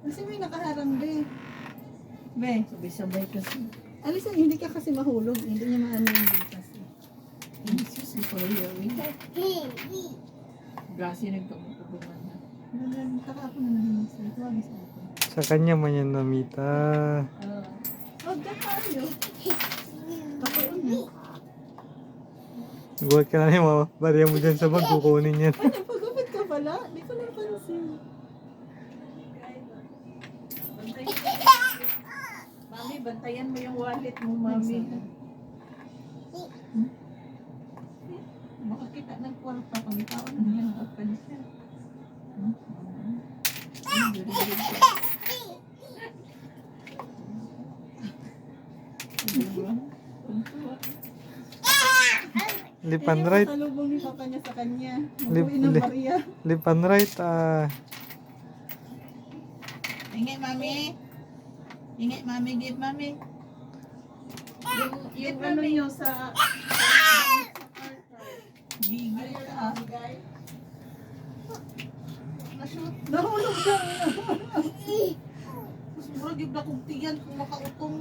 Kasi may nakaharang, be. Be. Sabay-sabay kasi. Alisan, hindi ka kasi mahulog. Hindi niya maano yung butas. Jesus, ito yung Gasi nagkamutubunan na. Kakapon na nahinig sa'yo. Tuwag sa akin. Sa kanya man yan namita. Huwag ka tayo. Kapaon na. Guwag ka na yung mga bariya mo dyan sa bag, kukunin yan. Ay, nagpagupit ka pala? Di ko napansin. Mami, bantayan mo yung wallet mo, mami. Baka kita ng kwarta pang taon na yan. Open siya. Lipan right. Salubong ni papa niya sa kanya. Lip- Mag-uwi ng lip- Maria. Lipan right. Ingay, mami. Ingay, mami. Give, mami. Yung ano nyo sa... Gigil ka. Nahulog ka. Mas mura gib na kong tiyan kung makautong.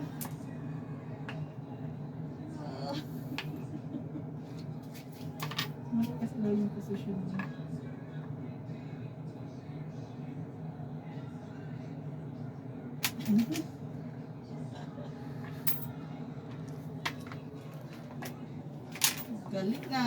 Malakas daw yung posisyon niya. Galing na.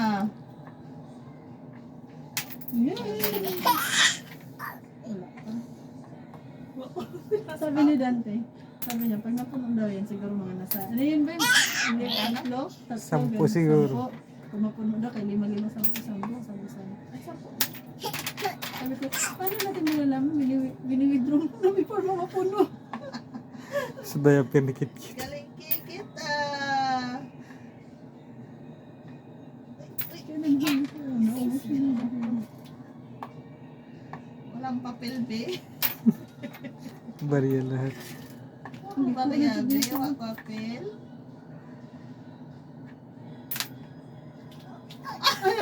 Sabi ni Dante, sabi niya, pag napuno daw yan, siguro mga nasa, ano yun ba yun? Hindi, tatlo? Tatlo, Sampu ganun, siguro. sampu. Kung mapuno daw, kay lima-lima, sampu-sampu, sabi-sabi. Ay, sampu. Sabi ko, paano natin malalaman, bini-withdraw mo na before mo mapuno? Sabay ang pinikit-kit. Galing kita. Kaya nandiyan ko, naubos yun. Walang papel, be. Bariya lahat. Ano ba yan, be? Walang papel. Ay,